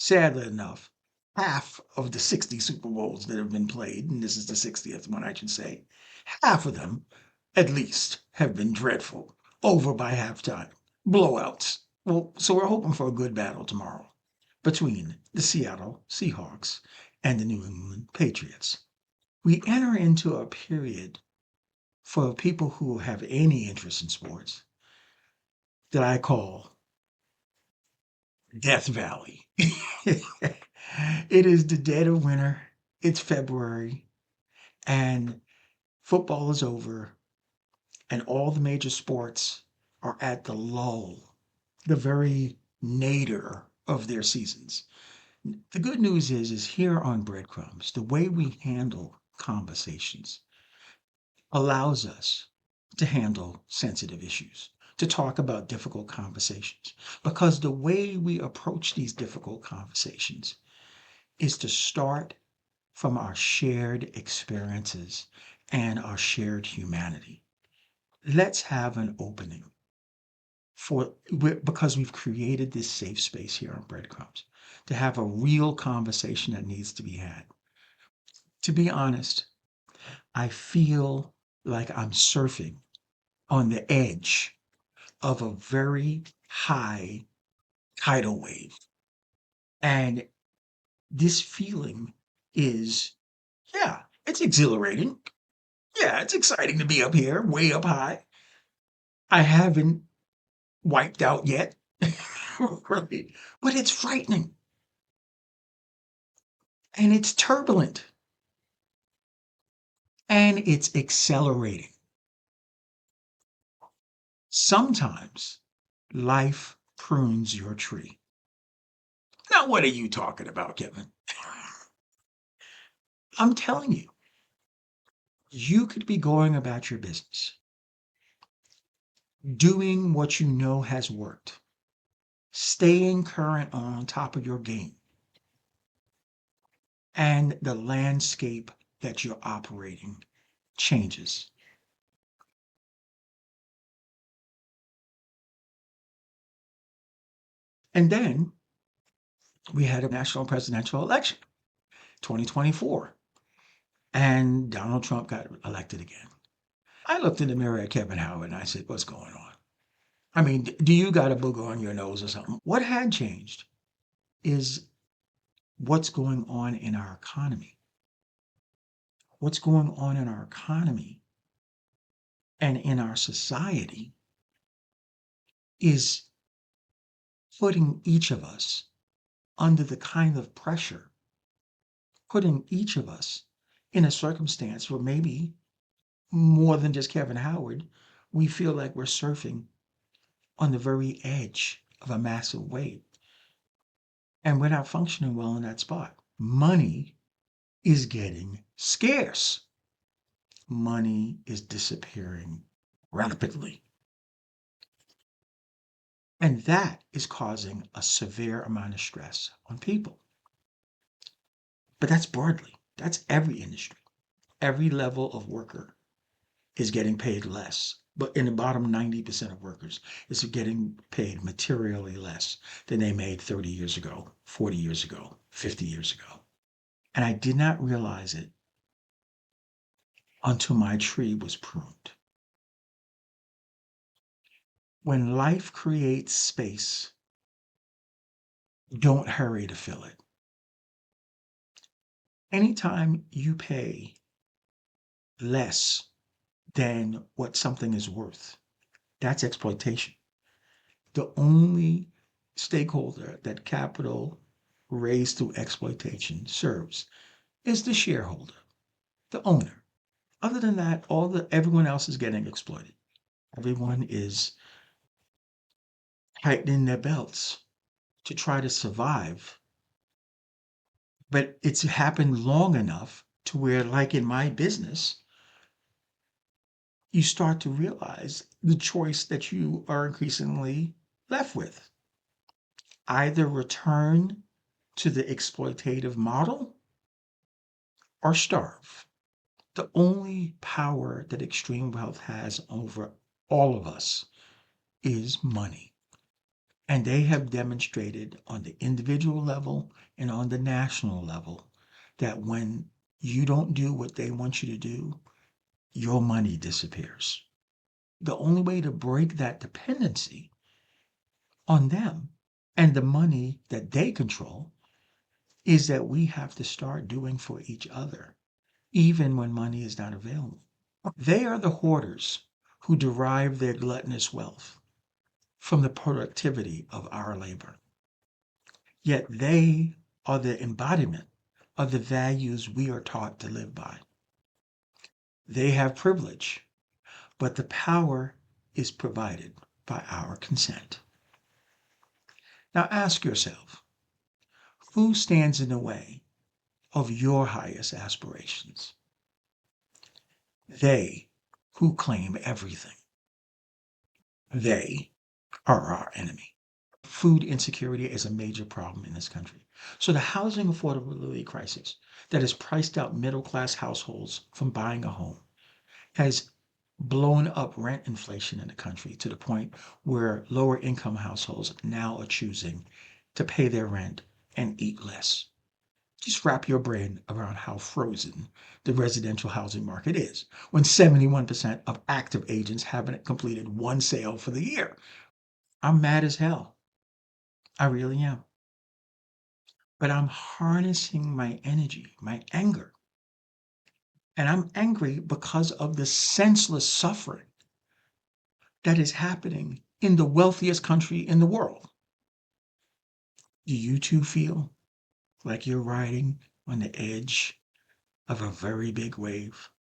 sadly enough, half of the 60 Super Bowls that have been played, and this is the 60th one, I should say, half of them, at least, have been dreadful, over by halftime, blowouts. Well, so we're hoping for a good battle tomorrow between the Seattle Seahawks and the New England Patriots. We enter into a period for people who have any interest in sports that I call Death Valley. It is the dead of winter. It's February, and football is over, and all the major sports are at the lull, the very nadir of their seasons. The good news is here on Breadcrumbs, the way we handle conversations allows us to handle sensitive issues, to talk about difficult conversations. Because the way we approach these difficult conversations is to start from our shared experiences and our shared humanity. Let's have an opening because we've created this safe space here on Breadcrumbs to have a real conversation that needs to be had. To be honest, I feel like I'm surfing on the edge of a very high tidal wave. And this feeling is, yeah, it's exhilarating. Yeah, it's exciting to be up here, way up high. I haven't wiped out yet, right? But it's frightening and it's turbulent and it's accelerating. Sometimes life prunes your tree. Now, what are you talking about, Kevin? I'm telling you, you could be going about your business, doing what you know has worked, staying current on top of your game, and the landscape that you're operating changes. And then we had a national presidential election, 2024, and Donald Trump got elected again. I looked in the mirror at Kevin Howard and I said, what's going on? I mean, do you got a booger on your nose or something? What had changed is what's going on in our economy. What's going on in our economy and in our society is putting each of us under the kind of pressure, putting each of us in a circumstance where maybe more than just Kevin Howard, we feel like we're surfing on the very edge of a massive wave. And we're not functioning well in that spot. Money is getting scarce. Money is disappearing rapidly. And that is causing a severe amount of stress on people. But that's broadly, that's every industry. Every level of worker is getting paid less. But in the bottom 90% of workers is getting paid materially less than they made 30 years ago, 40 years ago, 50 years ago. And I did not realize it until my tree was pruned. When life creates space, don't hurry to fill it. Anytime you pay less than what something is worth, that's exploitation. The only stakeholder that capital raised through exploitation serves is the shareholder, the owner. Other than that, everyone else is getting exploited. Everyone is tightening their belts to try to survive. But it's happened long enough to where, like in my business, you start to realize the choice that you are increasingly left with. Either return to the exploitative model or starve. The only power that extreme wealth has over all of us is money. And they have demonstrated on the individual level and on the national level that when you don't do what they want you to do, your money disappears. The only way to break that dependency on them and the money that they control is that we have to start doing for each other, even when money is not available. They are the hoarders who derive their gluttonous wealth from the productivity of our labor. Yet they are the embodiment of the values we are taught to live by. They have privilege, but the power is provided by our consent. Now ask yourself, who stands in the way of your highest aspirations? They who claim everything. They are our enemy. Food insecurity is a major problem in this country. So the housing affordability crisis that has priced out middle class households from buying a home has blown up rent inflation in the country to the point where lower income households now are choosing to pay their rent and eat less. Just wrap your brain around how frozen the residential housing market is when 71% of active agents haven't completed one sale for the year. I'm mad as hell. I really am. But I'm harnessing my energy, my anger. And I'm angry because of the senseless suffering that is happening in the wealthiest country in the world. Do you too feel like you're riding on the edge of a very big wave?